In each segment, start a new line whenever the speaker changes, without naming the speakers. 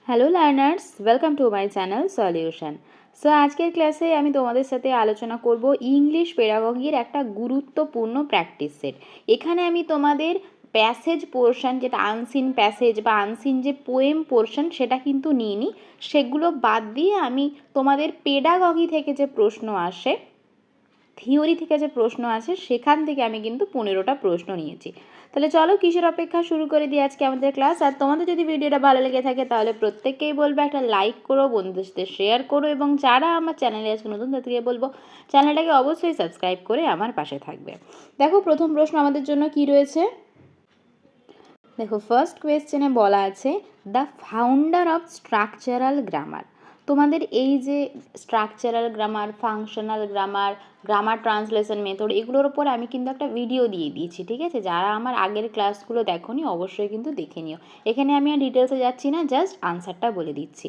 Hello learners, welcome to my channel solution. So আজকের ক্লাসে আমি তোমাদের সাথে আলোচনা করব ইংলিশ পেডাগগির একটা গুরুত্বপূর্ণ প্র্যাকটিস সেট। এখানে আমি তোমাদের প্যাসেজ পোর্শন, যেটা আনসিন প্যাসেজ বা আনসিন যে পোয়েম পোর্শন, সেটা কিন্তু নিইনি। সেগুলো বাদ দিয়ে আমি তোমাদের পেডাগগি থেকে যে প্রশ্ন আসে, থিওরি থেকে যে প্রশ্ন আছে, সেখান থেকে আমি কিন্তু 15টা প্রশ্ন নিয়েছি। তাহলে চলো কিসের অপেক্ষা, শুরু করে দিই আজকে আমাদের ক্লাস। আর তোমাদের যদি ভিডিওটা ভালো লেগে থাকে তাহলে প্রত্যেককেই বলবো একটা লাইক করো, বন্ধুদের সাথে শেয়ার করো, এবং যারা আমার চ্যানেলে আজকে নতুন তাদেরকে বলবো চ্যানেলটাকে অবশ্যই সাবস্ক্রাইব করে আমার পাশে থাকবে। দেখো প্রথম প্রশ্ন আমাদের জন্য কি রয়েছে। দেখো ফার্স্ট কোয়েশ্চেনে বলা আছে the founder of structural grammar. তোমাদের এই যে structural grammar, functional grammar, grammar translation method, এগুলোর উপর আমি কিন্তু একটা ভিডিও দিয়ে দিয়েছি, ঠিক আছে? যারা আমার আগের ক্লাসগুলো দেখোনি অবশ্যই কিন্তু দেখে নিও। এখানে আমি আর ডিটেলসে যাচ্ছি না, জাস্ট আনসারটা বলে দিচ্ছি।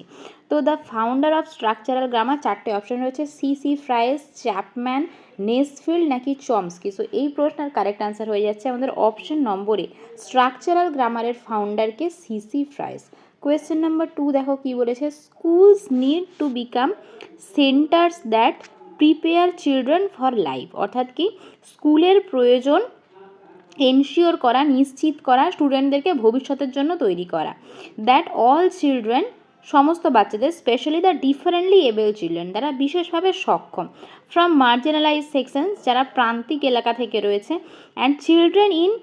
তো the founder of structural grammar, চারটে অপশন রয়েছে, সি ফ্রাইস, চ্যাপম্যান, নেসফিল্ড নাকি চমস্কি। সো এই প্রশ্নের কারেক্ট আনসার হয়ে যাচ্ছে আমাদের অপশন নম্বরে, স্ট্রাকচারাল গ্রামারের ফাউন্ডারকে সি ফ্রাইস। কোয়েশ্চেন নাম্বার 2 দেখো কি বলেছে, schools need to become centres that prepare children for life. অর্থাৎ কি, স্কুলের প্রয়োজন এনশিওর করা, নিশ্চিত করা, স্টুডেন্টদেরকে ভবিষ্যতের জন্য তৈরি করা। দ্যাট অল চিলড্রেন, সমস্ত বাচ্চাদের, specially the differently abled children, যারা বিশেষভাবে সক্ষম, ফ্রম মার্জিনালাইজ সেকশনস, যারা প্রান্তিক এলাকা থেকে রয়েছে, and children in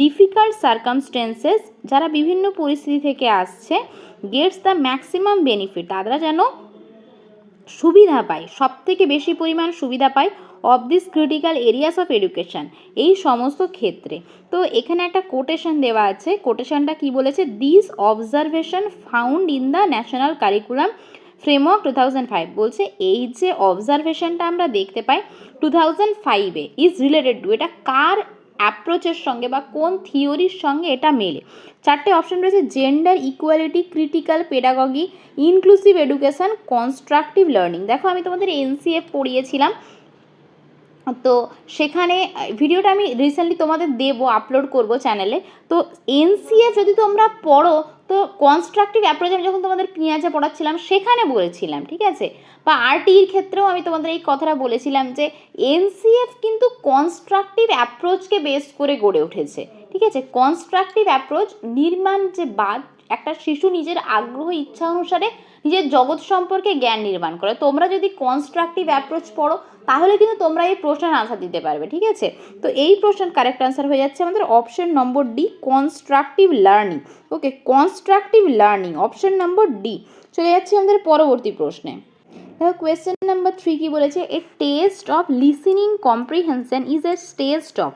difficult circumstances, যারা বিভিন্ন পরিস্থিতি থেকে আসছে, গেটস দ্য ম্যাক্সিমাম বেনিফিট, তারা যেন সুবিধা পায়, সব থেকে বেশি পরিমাণ সুবিধা পায়, of this critical areas of education, এই সমস্ত ক্ষেত্রে। তো এখানে একটা কোটেশন দেওয়া আছে, কোটেশনটা কি বলেছে, this observation found in the national curriculum framework 2005, বলছে এই যে অবজারভেশনটা আমরা দেখতে পাই 2005-এ, ইজ রিলেটেড টু, এটা কার অ্যাপ্রোচের সঙ্গে বা কোন থিওরির সঙ্গে এটা মেলে। চারটে অপশন রয়েছে, gender equality, critical pedagogy, inclusive education, constructive learning. দেখো আমি তোমাদের এনসিএফ পড়িয়েছিলাম, তো সেখানে ভিডিওটা আমি রিসেন্টলি তোমাদের দেবো, আপলোড করব চ্যানেলে। তো এনসিএফ যদি তোমরা পড়ো, তো কনস্ট্রাকটিভ অ্যাপ্রোচ আমি যখন তোমাদের পিঁয়াজে পড়াচ্ছিলাম সেখানে বলেছিলাম, ঠিক আছে? বা আরটির ক্ষেত্রেও আমি তোমাদের এই কথাটা বলেছিলাম যে এনসিএফ কিন্তু কনস্ট্রাকটিভ অ্যাপ্রোচকে বেস করে গড়ে উঠেছে, ঠিক আছে? কনস্ট্রাকটিভ অ্যাপ্রোচ, নির্মাণ যে বাদ, একটা শিশু নিজের আগ্রহ ইচ্ছা অনুসারে নিজের জগৎ সম্পর্কে জ্ঞান নির্মাণ করে। তোমরা যদি কনস্ট্রাকটিভ অ্যাপ্রোচ পড়ো তাহলে কিন্তু তোমরা এই প্রশ্নের আনসার দিতে পারবে, ঠিক আছে? তো এই প্রশ্নের কারেক্ট আনসার হয়ে যাচ্ছে আমাদের option number D, constructive learning. Okay, constructive learning, option number D. চলে যাচ্ছে আমাদের পরবর্তী প্রশ্নে। দেখো কোয়েশ্চেন নাম্বার 3 কি বলেছে, a test of listening comprehension is a test of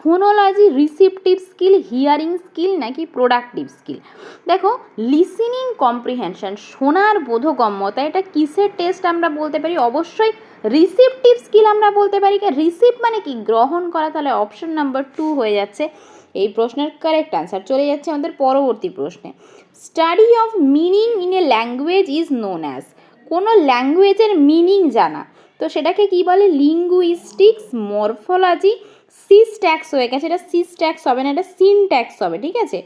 phonology, receptive skill, hearing skill নাকি প্রোডাক্টিভ স্কিল। দেখো লিসেনিং কম্প্রিহেনশন, শোনার বোধগম্যতা, এটা কিসের টেস্ট আমরা বলতে পারি? অবশ্যই রিসিপটিভ স্কিল আমরা বলতে পারি। রিসিভ মানে কি, গ্রহণ করা। তাহলে অপশন নাম্বার 2 হয়ে যাচ্ছে এই প্রশ্নের কারেক্ট আনসার। চলে যাচ্ছে আমাদের পরবর্তী প্রশ্নে। Study of meaning in a language is known as, কোনো ল্যাঙ্গুয়েজের মিনিং জানা, তো সেটাকে কি বলে? লিঙ্গুইস্টিক্স, মরফোলজি, সিস্ট্যাক্স হয়ে গেছে, এটা সিস্ট্যাক্স হবে না, এটা সিনট্যাক্স হবে, ঠিক আছে?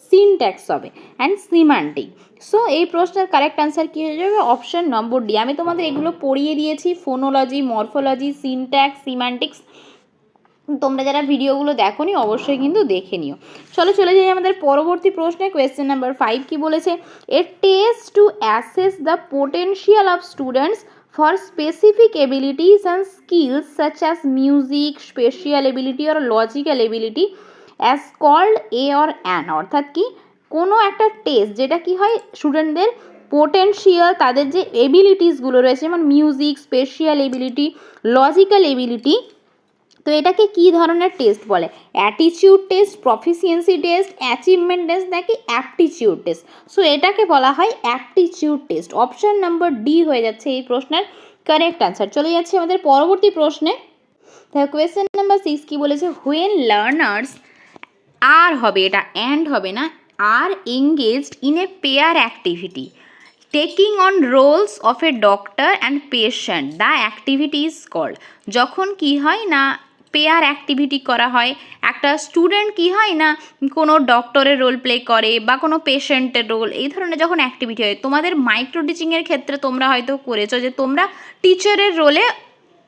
সিনট্যাক্স হবে, অ্যান্ড সিমান্টিক। সো এই প্রশ্নের কারেক্ট আনসার কী হয়ে যাবে? Option number D. আমি তোমাদের এগুলো পড়িয়ে দিয়েছি, ফোনোলজি, মরফোলজি, সিনট্যাক্স, সিমান্টিক্স। তোমরা যারা ভিডিওগুলো দেখোনি অবশ্যই কিন্তু দেখে নিও। চলো চলে যাই আমাদের পরবর্তী প্রশ্নে। কোয়েশ্চেন নাম্বার 5 কি বলেছে, a test to assess the potential of students for specific abilities and skills such as music, spatial ability or logical ability as called a or an. অর্থাৎ কি, কোনো একটা টেস্ট যেটা কি হয়, স্টুডেন্টদের পোটেনশিয়াল, তাদের যে এবিলিটিসগুলো রয়েছে, যেমন music, spatial ability, logical ability, তো এটাকে কী ধরনের টেস্ট বলে? Attitude test, proficiency test, achievement test নাকি অ্যাপটিটিউড টেস্ট? সো এটাকে বলা হয় aptitude test. Option number D হয়ে যাচ্ছে এই প্রশ্নের কারেক্ট আনসার। চলে যাচ্ছে আমাদের পরবর্তী প্রশ্নে। দেখো কোয়েশ্চেন নাম্বার 6 কি বলেছে, হোয়েন লার্নার্স আর হবে, এটা অ্যান্ড হবে না, are engaged in a pair activity taking on roles of a doctor and patient, the activity is called. যখন কি হয় না, পেয়ার অ্যাক্টিভিটি করা হয়, একটা স্টুডেন্ট কি হয় না কোনো ডক্টরের রোল প্লে করে বা কোনো পেশেন্টের রোল, এই ধরনের যখন অ্যাক্টিভিটি হয়, তোমাদের মাইক্রো টিচিংয়ের ক্ষেত্রে তোমরা হয়তো করেছো যে তোমরা টিচারের রোলে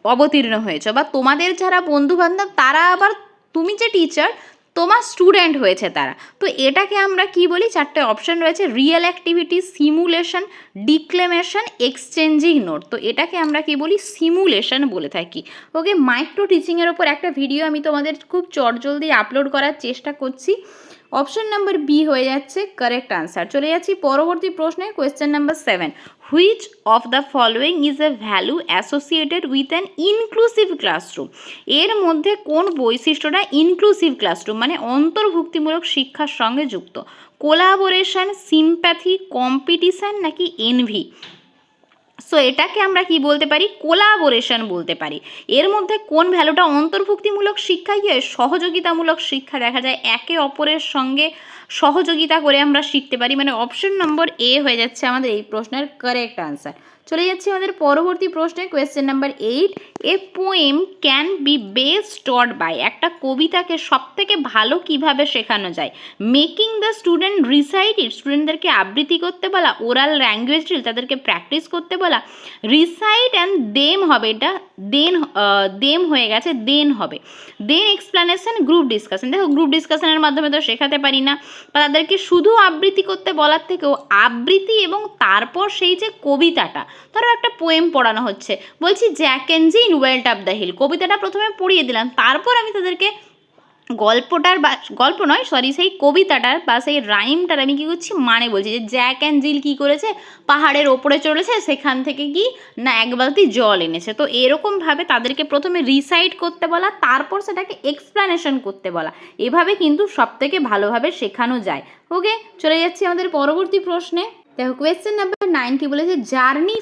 অবতীর্ণ হয়েছো, বা তোমাদের যারা বন্ধুবান্ধব তারা আবার তুমি যে টিচার তোমার স্টুডেন্ট হয়েছে তারা। তো এটাকে আমরা কি বলি, চারটে অপশন রয়েছে, real activity, simulation, declamation, exchanging note. তো এটাকে আমরা কি বলি, সিমুলেশন বলে থাকি। ওকে, মাইক্রো টিচিংয়ের ওপর একটা ভিডিও আমি তোমাদের খুব চটজলদি আপলোড করার চেষ্টা করছি। অপশন নাম্বার বি হয়ে যাচ্ছে কারেক্ট আনসার। চলে যাচ্ছি পরবর্তী প্রশ্নে, question number 7, which of the following is a value associated with an inclusive classroom? এর মধ্যে কোন বৈশিষ্ট্যটা ইনক্লুসিভ ক্লাসরুম মানে অন্তর্ভুক্তিমূলক শিক্ষার সঙ্গে যুক্ত? কোলাবোরেশন, সিম্প্যাথি, কম্পিটিশন নাকি এনভি? সো এটাকে আমরা কি বলতে পারি, কোলাবোরেশন বলতে পারি। এর মধ্যে কোন ভ্যালুটা অন্তর্ভুক্তিমূলক শিক্ষায় কি হয়, সহযোগিতামূলক শিক্ষা, দেখা যায় একে অপরের সঙ্গে সহযোগিতা করে আমরা শিখতে পারি, মানে অপশন নম্বর এ হয়ে যাচ্ছে আমাদের এই প্রশ্নের কারেক্ট আনসার। চলে যাচ্ছি আমাদের পরবর্তী প্রশ্নে, question number 8, a poem can be best taught by? একটা কবিতাকে সব থেকে ভালো কিভাবে শেখানো যায়? Making the student recite it, স্টুডেন্টদেরকে আবৃত্তি করতে বলা, ওরাল ল্যাঙ্গুয়েজ ড্রিল, তাদেরকে প্র্যাকটিস করতে বলা, রিসাইট অ্যান্ড দেম হবে, এটা দেম হয়ে গেছে, দেন হবে, দেন এক্সপ্লানেশন, গ্রুপ ডিসকাশন। দেখো গ্রুপ ডিসকাশনের মাধ্যমে তো শেখাতে পারি না, বা তাদেরকে শুধু আবৃত্তি করতে বলার থেকেও আবৃত্তি এবং তারপর সেই যে কবিতাটা, ধরো একটা পোয়েম পড়ানো হচ্ছে, বলছি জ্যাক অ্যান্ড জিন ওয়েন্ট আপ দ্য হিল, কবিতাটা প্রথমে পড়িয়ে দিলাম, তারপর আমি তাদেরকে গল্পটার বা গল্প নয় সরি সেই কবিতাটার বা সেই রাইমটার আমি কী করছি মানে বলছি, যে জ্যাক অ্যান্ড জিল কী করেছে, পাহাড়ের ওপরে চড়েছে, সেখান থেকে কি না এক বালতি জল এনেছে। তো এরকমভাবে তাদেরকে প্রথমে রিসাইট করতে বলা, তারপর সেটাকে এক্সপ্লানেশন করতে বলা, এভাবে কিন্তু সবথেকে ভালোভাবে শেখানো যায়। ওকে, চলে যাচ্ছি আমাদের পরবর্তী প্রশ্নে। দেখো কোয়েশ্চেন নাম্বার 9 কি বলেছে, journey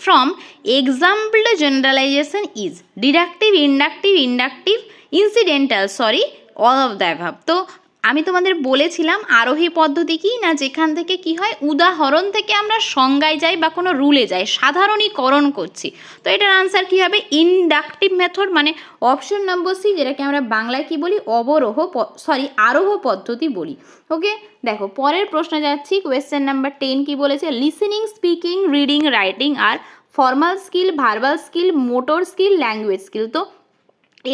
from example generalisation is deductive, inductive, incidental, sorry all of the above. তো আমি তোমাদের বলেছিলাম আরোহী পদ্ধতি কি না, যেখান থেকে কি হয়, উদাহরণ থেকে আমরা সংজ্ঞায় যাই বা কোনো রুলে যাই, সাধারণীকরণ করছি। তো এটার আনসার কি হবে, ইনডাকটিভ মেথড, মানে অপশন নম্বর সি, যেটাকে আমরা বাংলায় কি বলি, আরোহ পদ্ধতি বলি। ওকে, দেখো পরের প্রশ্নে যাচ্ছি, কোয়েশ্চেন নাম্বার 10 কি বলেছে, লিসেনিং, স্পিকিং, রিডিং, রাইটিং আর formal skill, verbal skill, motor skill, language skill. তো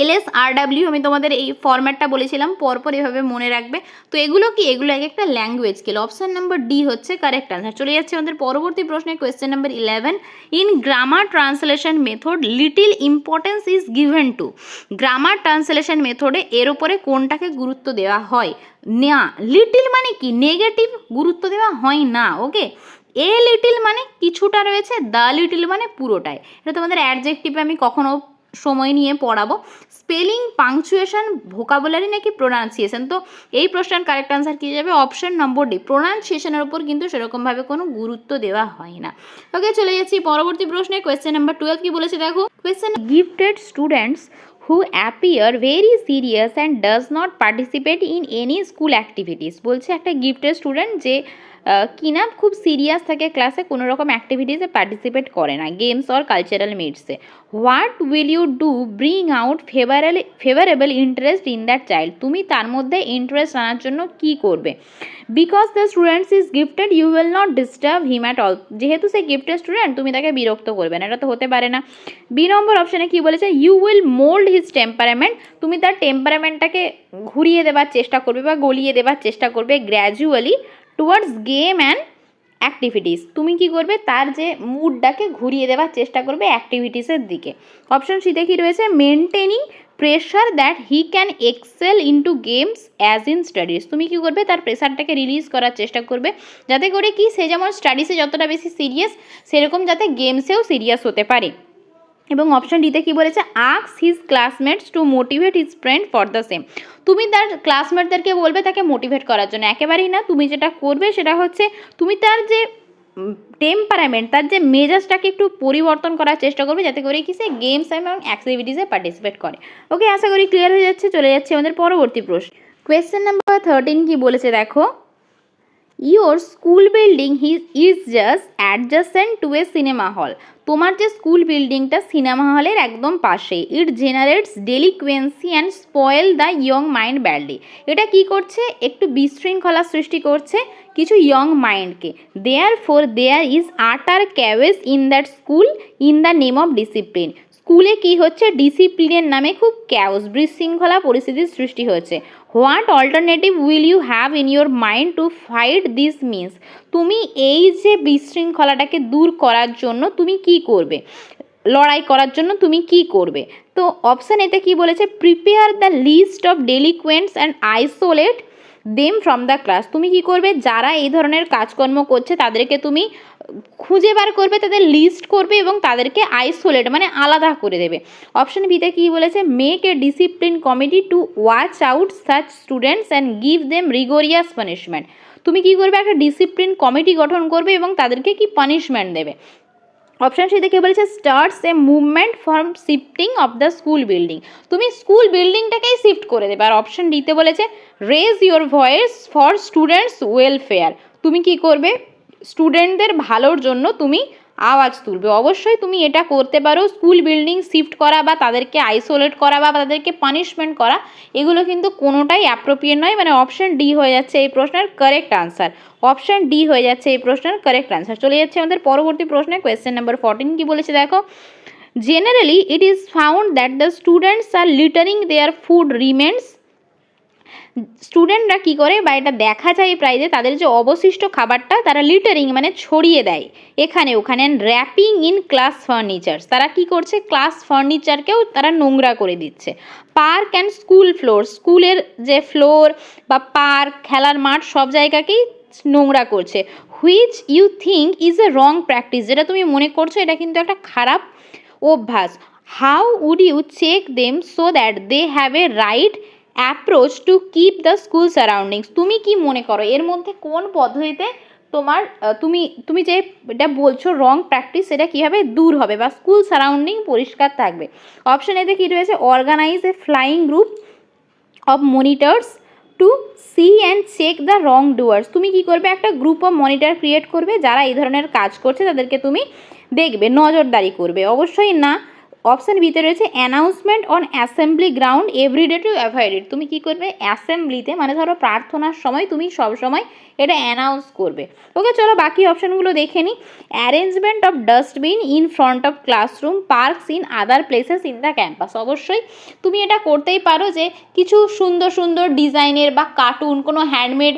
LSRW আমি তোমাদের এই ফরম্যাটটা বলেছিলাম, পরপর এভাবে মনে রাখবে। তো এগুলো কি, এগুলো এক একটা language skill. Option number D হচ্ছে কারেক্ট আনসার। চলে যাচ্ছে আমাদের পরবর্তী প্রশ্নে, question number 11, in grammar translation method little importance is given to? Grammar translation মেথডে এর উপরে কোনটাকে গুরুত্ব দেওয়া হয় না? লিটিল মানে কি, নেগেটিভ, গুরুত্ব দেওয়া হয় না। ওকে, এ লিটিল মানে কিছুটা রয়েছে, দ্য লিটিল মানে পুরোটাই। এটা তোমাদের অ্যাডজেক্টিভে আমি কখনো সময় নিয়ে পড়াবো। স্পেলিং, পাংচুয়েশন, ভোকাবুলারি নাকি প্রোনাউন্সিয়েশন? তো এই প্রশ্নের কারেক্ট আনসার কী যাবে, অপশন নম্বর ডি, প্রোনাউন্সিয়েশনের উপর কিন্তু সেরকমভাবে কোনো গুরুত্ব দেওয়া হয় না। ওকে, চলে যাচ্ছি পরবর্তী প্রশ্নে, কোয়েশ্চেন নাম্বার 12 কি বলেছে দেখো, question, gifted students who appear very serious and does not participate in any school activities। বলছে একটা গিফটেড স্টুডেন্ট যে কিনা খুব সিরিয়াস থাকে ক্লাসে, কোনো রকম অ্যাক্টিভিটিসে পার্টিসিপেট করে না, গেমস অর কালচারাল মিটসে, what will you do bring out favourable interest in that child? তুমি তার মধ্যে ইন্টারেস্ট আনার জন্য কি করবে? Because the students is gifted you will not disturb him at all, যেহেতু সে গিফটেড স্টুডেন্ট তুমি তাকে বিরক্ত করবে না, এটা তো হতে পারে না। বি নম্বর অপশানে কি বলেছে, you will mould his temperament, তুমি তার টেম্পারামেন্টটাকে ঘুরিয়ে দেওয়ার চেষ্টা করবে বা গলিয়ে দেওয়ার চেষ্টা করবে gradually towards game and activities, তুমি কি করবে, তার যে মুডটাকে ঘুরিয়ে দেওয়ার চেষ্টা করবে অ্যাক্টিভিটিসের দিকে। অপশন সিতে কি রয়েছে, maintaining pressure that he can excel into games as in studies, তুমি কি করবে, তার প্রেশারটাকে রিলিজ করার চেষ্টা করবে, যাতে করে কি সে যেমন স্টাডিজে যতটা বেশি সিরিয়াস সেরকম যাতে গেমসেও সিরিয়াস হতে পারে। এবং অপশন ডিতে কি বলেছে, ask his classmates two motivate his friend for the same, তুমি তার ক্লাসমেটদেরকে বলবে তাকে মোটিভেট করার জন্য, একেবারেই না, তুমি যেটা করবে সেটা হচ্ছে তুমি তার যে টেম্পারামেন্ট, তার যে মেজাজটাকে একটু পরিবর্তন করার চেষ্টা করবে, যাতে করে কি সে গেমস এবং অ্যাক্টিভিটিসে পার্টিসিপেট করে। ওকে, আশা করি ক্লিয়ার হয়ে যাচ্ছে। চলে যাচ্ছে আমাদের পরবর্তী প্রশ্ন, কোয়েশ্চেন নাম্বার 13 কি বলেছে দেখো, your school building is just adjacent to a cinema hall. তোমার যে স্কুল বিল্ডিংটা সিনেমা হলের একদম পাশে। It generates delinquency and spoil the young mind badly. এটা কি করছে? একটু বিশৃঙ্খলা সৃষ্টি করছে কিছু ইয়ং মাইন্ডকে। Therefore there is utter chaos in that school in the name of discipline. স্কুলে কি হচ্ছে? ডিসিপ্লিনের নামে খুব ক্যাওস, বিশৃঙ্খলা পরিস্থিতির সৃষ্টি হচ্ছে। What alternative will you have in your mind to fight this means? তুমি এই যে বিশৃঙ্খলাটাকে দূর করার জন্য তুমি কি করবে? লড়াই করার জন্য তুমি কি করবে? তো অপশান এতে কি বলেছে? Prepare the list of delinquents and isolate them from the class. তুমি কি করবে? যারা এই ধরনের কাজকর্ম করছে তাদেরকে তুমি খুঁজে বার করবে, তাদের লিস্ট করবে এবং তাদেরকে আইসোলেট মানে আলাদা করে দেবে। অপশন বিতে কী বলেছে? Make a discipline committee to watch out such students and give them rigorous punishment. তুমি কি করবে? একটা ডিসিপ্লিন কমিটি গঠন করবে এবং তাদেরকে কি পানিশমেন্ট দেবে। অপশান সি থেকে বলেছে starts a movement for shifting of the school building. তুমি স্কুল বিল্ডিংটাকেই শিফট করে দেবে। আর অপশান ডিতে বলেছে raise your voice for students welfare. তুমি কি করবে? স্টুডেন্টদের ভালোর জন্য তুমি আওয়াজ তুলবে। অবশ্যই তুমি এটা করতে পারো। স্কুল বিল্ডিং শিফট করা বা তাদেরকে আইসোলেট করা বা তাদেরকে পানিশমেন্ট করা, এগুলো কিন্তু কোনোটাই অ্যাপ্রোপ্রিয়েট নয়। মানে অপশান ডি হয়ে যাচ্ছে এই প্রশ্নের কারেক্ট আনসার। অপশান ডি হয়ে যাচ্ছে এই প্রশ্নের কারেক্ট আনসার। চলে যাচ্ছে আমাদের পরবর্তী প্রশ্নে। কোয়েশ্চেন নাম্বার 14 কি বলেছে দেখো। Generally it is found that the students are littering their food remains. স্টুডেন্টরা কী করে বা এটা দেখা যায় প্রায় যে তাদের যে অবশিষ্ট খাবারটা তারা লিটারিং মানে ছড়িয়ে দেয় এখানে ওখানে। র্যাপিং ইন ক্লাস ফার্নিচার, তারা কি করছে? ক্লাস ফার্নিচারকেও তারা নোংরা করে দিচ্ছে। পার্ক অ্যান্ড স্কুল ফ্লোর, স্কুলের যে ফ্লোর বা পার্ক খেলার মাঠ সব জায়গাকেই নোংরা করছে। Which you think is a wrong practice, যেটা তুমি মনে করছো এটা কিন্তু একটা খারাপ অভ্যাস। How would you check them so that they have a right approach to keep the school surroundings. তুমি কি মনে করো এর মধ্যে কোন পদ্ধতিতে তোমার তুমি যে এটা বলছো রং প্র্যাকটিস, সেটা কীভাবে দূর হবে বা স্কুল সারাউন্ডিং পরিষ্কার থাকবে? অপশন এতে কী রয়েছে? Organise a flying group of monitors to see and check the wrongdoers. তুমি কি করবে? একটা গ্রুপ অফ মনিটর ক্রিয়েট করবে, যারা এই ধরনের কাজ করছে তাদেরকে তুমি দেখবে, নজরদারি করবে। অবশ্যই না। অপশান বিতে রয়েছে announcement on assembly ground everyday to avoid it. তুমি কী করবে? অ্যাসেম্বলিতে মানে ধরো প্রার্থনার সময় তুমি সবসময় এটা অ্যানাউন্স করবে। ওকে, চলো বাকি অপশানগুলো দেখে নিই। Arrangement of dustbin in front of classroom, parks in other places in the campus. অবশ্যই তুমি এটা করতেই পারো যে কিছু সুন্দর সুন্দর ডিজাইনের বা কার্টুন কোনো হ্যান্ডমেড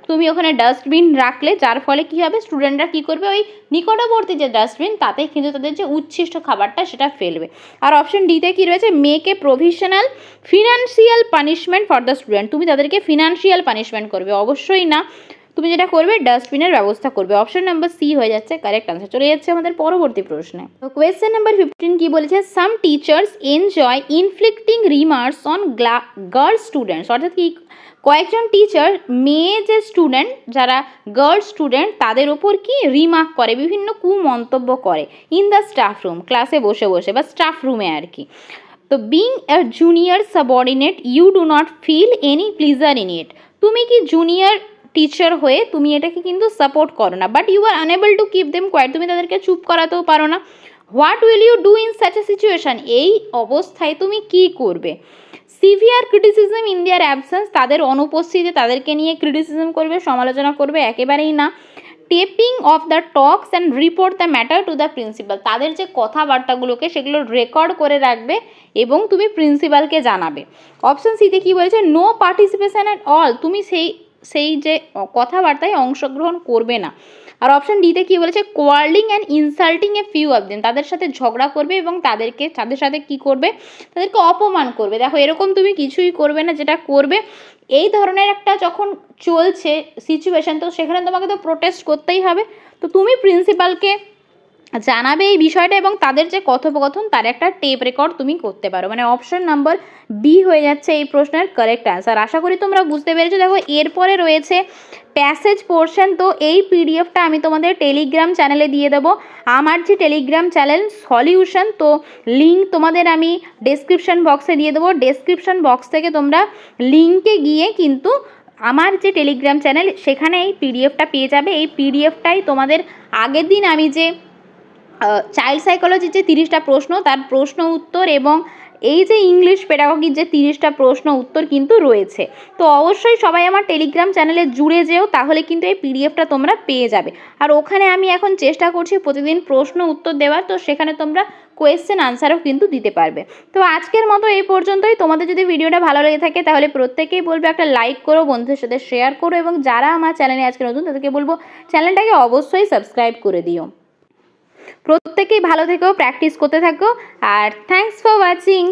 তুমি ওখানে ডাস্টবিন রাখলে, যার ফলে কী হবে? স্টুডেন্টরা কী করবে? ওই নিকটবর্তী যে ডাস্টবিন তাতে কিন্তু তাদের যে উচ্ছিষ্ট খাবারটা সেটা ফেলবে। আর অপশন ডিতে কী রয়েছে? Make a provisional financial punishment for the student. তুমি তাদেরকে ফিনান্সিয়াল পানিশমেন্ট করবে। অবশ্যই না। তুমি যেটা করবে ডাস্টবিনের ব্যবস্থা করবে। অপশন নাম্বার সি হয়ে যাচ্ছে কারেক্ট আনসার। চলে যাচ্ছে আমাদের পরবর্তী প্রশ্নে। তো কোয়েশ্চেন নাম্বার 15 কি বলেছে? Some teachers enjoy inflicting remarks on girls students. অর্থাৎ কি কয়েকজন টিচার মেয়ে যে স্টুডেন্ট, যারা গার্লস স্টুডেন্ট তাদের ওপর কি রিমার্ক করে, বিভিন্ন কুমন্তব্য করে ইন দ্য স্টাফ রুম, ক্লাসে বসে বসে বা স্টাফ রুমে আর কি। তো being a junior subordinate you do not feel any pleasure in it. তুমি কি জুনিয়র টিচার হয়ে তুমি এটাকে কিন্তু সাপোর্ট করো না, but you are unable to keep them quiet. তুমি তাদেরকে চুপ করাতেও পারো না। What will you do in such a situation? এই অবস্থায় তুমি কি করবে? Severe criticism in their absence, তাদের অনুপস্থিতিতে তাদেরকে নিয়ে ক্রিটিসিজম করবে, সমালোচনা করবে? একেবারেই না। Tapping of the Tux and report the matter to the principal, তাদের যে কথাবার্তাগুলোকে সেগুলো রেকর্ড করে রাখবে এবং তুমি প্রিন্সিপালকে জানাবে। অপশন সিতে কী বলেছে? নো পার্টিসিপেশন অ্যাট অল, তুমি সেই যে কথাবার্তায় অংশগ্রহণ করবে না। আর অপশন ডিতে কী বলেছে? Quarrelling and insulting a few of them, তাদের সাথে ঝগড়া করবে এবং তাদের সাথে কী করবে? তাদেরকে অপমান করবে। দেখো এরকম তুমি কিছুই করবে না। যেটা করবে, এই ধরনের একটা যখন চলছে সিচুয়েশান, তো সেখানে তোমাকে তো প্রোটেস্ট করতেই হবে। তো তুমি প্রিন্সিপালকে জানাবে এই বিষয়টা এবং তাদের যে কথোপকথন তার একটা টেপ রেকর্ড তুমি করতে পারো। মানে অপশন নাম্বার বি হয়ে যাচ্ছে এই প্রশ্নের কারেক্ট অ্যান্সার। আশা করি তোমরা বুঝতে পেরেছো। দেখো এরপরে রয়েছে প্যাসেজ পোর্শন। তো এই পিডিএফটা আমি তোমাদের টেলিগ্রাম চ্যানেলে দিয়ে দেবো। আমার যে টেলিগ্রাম চ্যানেল সলিউশন, তো লিঙ্ক তোমাদের আমি ডেসক্রিপশন বক্সে দিয়ে দেবো। ডেসক্রিপশন বক্স থেকে তোমরা লিঙ্কে গিয়ে কিন্তু আমার যে টেলিগ্রাম চ্যানেল সেখানে এই পিডিএফটা পেয়ে যাবে। এই পিডিএফটাই তোমাদের আগের দিন আমি যে চাইল্ড সাইকোলজির যে 30টা প্রশ্ন, তার প্রশ্ন উত্তর এবং এই যে ইংলিশ পেডাগগির যে 30টা প্রশ্ন উত্তর কিন্তু রয়েছে। তো অবশ্যই সবাই আমার টেলিগ্রাম চ্যানেলে জুড়ে যেও, তাহলে কিন্তু এই পিডিএফটা তোমরা পেয়ে যাবে। আর ওখানে আমি এখন চেষ্টা করছি প্রতিদিন প্রশ্ন উত্তর দেওয়ার, তো সেখানে তোমরা কোয়েশ্চেন আনসারও কিন্তু দিতে পারবে। তো আজকের মতো এই পর্যন্তই। তোমাদের যদি ভিডিওটা ভালো লেগে থাকে তাহলে প্রত্যেকেই বলবো একটা লাইক করো, বন্ধুদের সাথে শেয়ার করো, এবং যারা আমার চ্যানেলে আজকে নতুন তাদেরকে বলবো চ্যানেলটাকে অবশ্যই সাবস্ক্রাইব করে দিও। প্রত্যেকেই ভালো থেকো, প্র্যাকটিস করতে থাকো, আর থ্যাঙ্কস ফর ওয়াচিং।